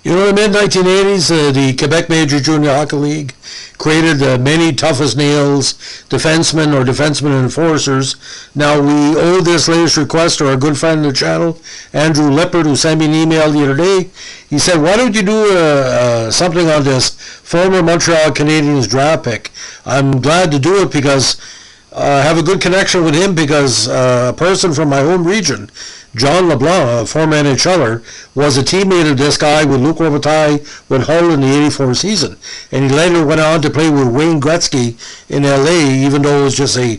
You know, in the mid-1980s, the Quebec Major Junior Hockey League created many tough-as-nails defensemen or defenseman enforcers. Now, we owe this latest request to our good friend of the channel, Andrew Lippert, who sent me an email the other day. He said, why don't you do something on this former Montreal Canadiens draft pick? I'm glad to do it because I have a good connection with him because a person from my home region, John LeBlanc, a former NHLer, was a teammate of this guy with Luc Robitaille with Hull in the 84 season. And he later went on to play with Wayne Gretzky in LA, even though it was just a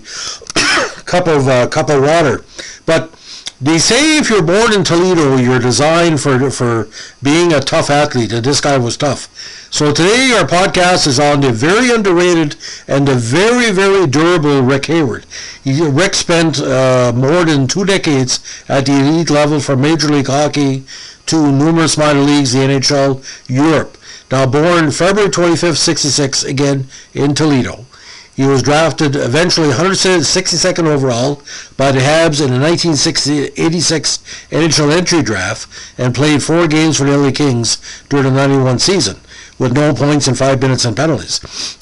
cup of water. But they say if you're born in Toledo, you're designed for being a tough athlete, and this guy was tough. So today our podcast is on the very underrated and the very, very durable Rick Hayward. Rick spent more than 2 decades at the elite level from Major League Hockey to numerous minor leagues, the NHL, Europe. Now born February 25th, 66, again in Toledo. He was drafted eventually 162nd overall by the Habs in the 1986 NHL entry draft and played 4 games for the LA Kings during the 91 season, with no points in 5 minutes and penalties.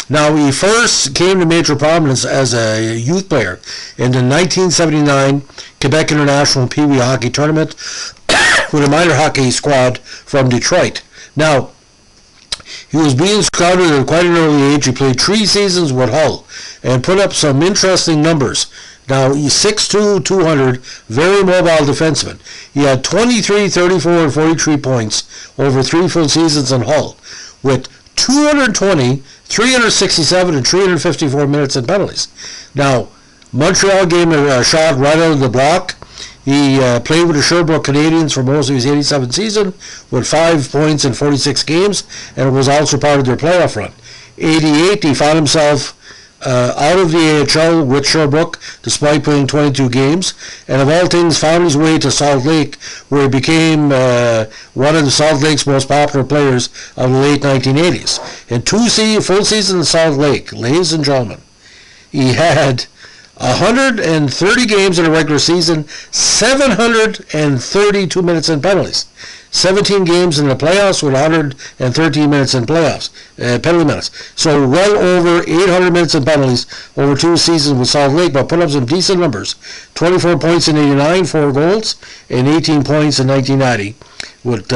Now, he first came to major prominence as a youth player in the 1979 Quebec International Pee Wee Hockey Tournament with a minor hockey squad from Detroit. Now, he was being scouted at quite an early age. He played 3 seasons with Hull and put up some interesting numbers. Now, he's 6'2", 200, very mobile defenseman. He had 23, 34, and 43 points over 3 full seasons in Hull, with 220, 367, and 354 minutes and penalties. Now, Montreal gave him a shot right out of the block. He played with the Sherbrooke Canadiens for most of his 87 season with 5 points in 46 games, and was also part of their playoff run. 88, he found himself out of the AHL with Sherbrooke despite playing 22 games, and of all things found his way to Salt Lake, where he became one of the Salt Lake's most popular players of the late 1980s. In 2 full seasons in Salt Lake, ladies and gentlemen, he had 130 games in a regular season, 732 minutes and penalties. 17 games in the playoffs with 113 minutes in playoffs, penalty minutes. So well over 800 minutes and penalties over 2 seasons with Salt Lake, but put up some decent numbers. 24 points in 89, 4 goals, and 18 points in 1990 with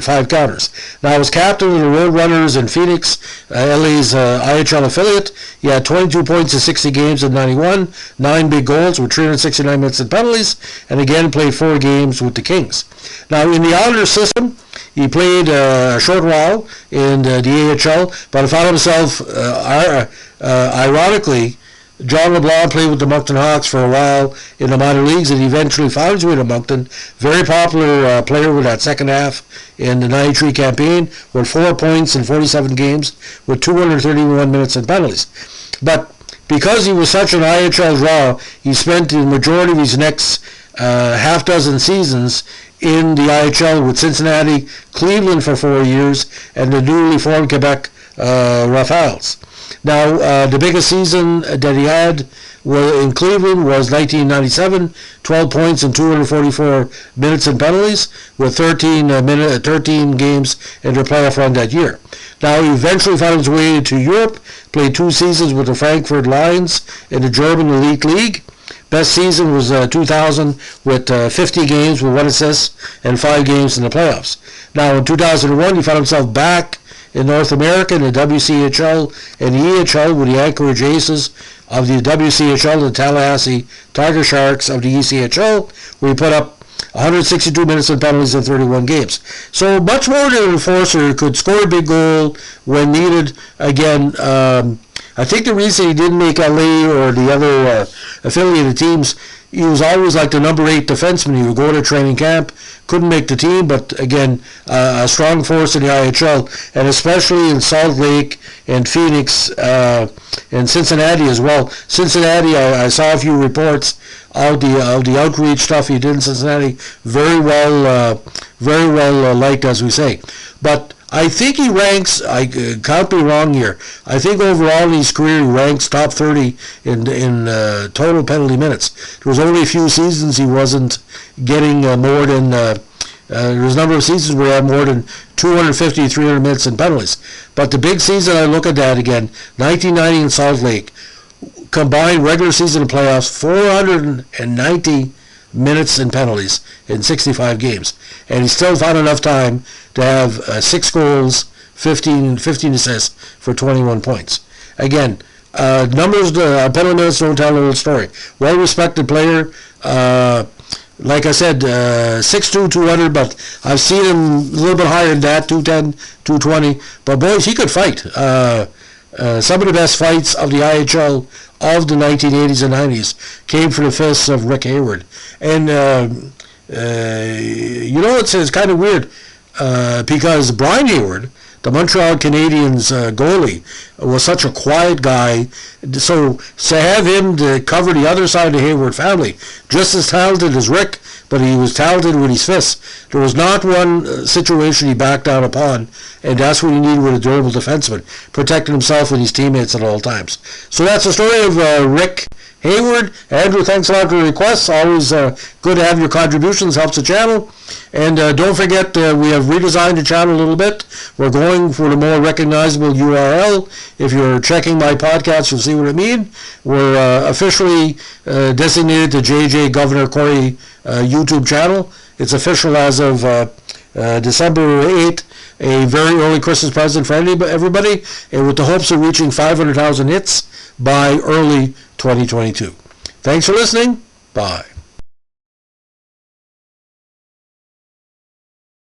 5 counters. Now, he was captain of the Roadrunners in Phoenix, LA's IHL affiliate. He had 22 points in 60 games in 91, 9 big goals with 369 minutes and penalties, and again played 4 games with the Kings. Now, in the Islanders system, he played a short while in the AHL, but found himself, ironically, John LeBlanc played with the Moncton Hawks for a while in the minor leagues, and eventually found his way to Moncton. Very popular player with that second half in the 93 campaign, with 4 points in 47 games, with 231 minutes and penalties. But because he was such an IHL draw, he spent the majority of his next half dozen seasons in the IHL with Cincinnati, Cleveland for 4 years, and the newly formed Quebec Rafales. Now, the biggest season that he had in Cleveland was 1997, 12 points and 244 minutes and penalties, with 13 games in their playoff run that year. Now, he eventually found his way to Europe, played 2 seasons with the Frankfurt Lions in the German Elite League. Best season was 2000 with 50 games with 1 assist and 5 games in the playoffs. Now, in 2001, he found himself back in North America in the WCHL and the EHL with the Anchorage Aces of the WCHL, the Tallahassee Tiger Sharks of the ECHL, where he put up 162 minutes and penalties in 31 games. So much more than an enforcer, could score a big goal when needed. Again, I think the reason he didn't make LA or the other affiliated teams, he was always like the number 8 defenseman. He would go to training camp, couldn't make the team, but again, a strong force in the IHL, and especially in Salt Lake and Phoenix and Cincinnati as well. Cincinnati, I saw a few reports of the outreach stuff he did in Cincinnati. Very well liked, as we say. But I think he ranks, I can't be wrong here, I think overall in his career he ranks top 30 in total penalty minutes. There was only a few seasons he wasn't getting more than There's a number of seasons where he had more than 250, 300 minutes in penalties. But the big season, I look at that again, 1990 in Salt Lake, combined regular season and playoffs, 490 minutes in penalties in 65 games. And he still found enough time to have 6 goals, 15 assists for 21 points. Again, numbers, penalty minutes don't tell a little story. Well-respected player, like I said, 6'2", 200, but I've seen him a little bit higher than that, 210, 220. But boys, he could fight. Some of the best fights of the IHL of the 1980s and 90s came from the fists of Rick Hayward. And, it's kind of weird because Brian Hayward, the Montreal Canadiens goalie, was such a quiet guy. So to have him to cover the other side of the Hayward family, just as talented as Rick, but he was talented with his fists. There was not one situation he backed down upon, and that's what you need with a durable defenseman, protecting himself and his teammates at all times. So that's the story of Rick Hayward. Andrew, thanks a lot for the requests. Always good to have your contributions. Helps the channel. And don't forget, we have redesigned the channel a little bit. We're going for the more recognizable URL. If you're checking my podcast, you'll see what I mean. We're officially designated the JJ Governor Corey YouTube channel. It's official as of December 8th. A very early Christmas present for everybody, and with the hopes of reaching 500,000 hits by early 2022. Thanks for listening. Bye.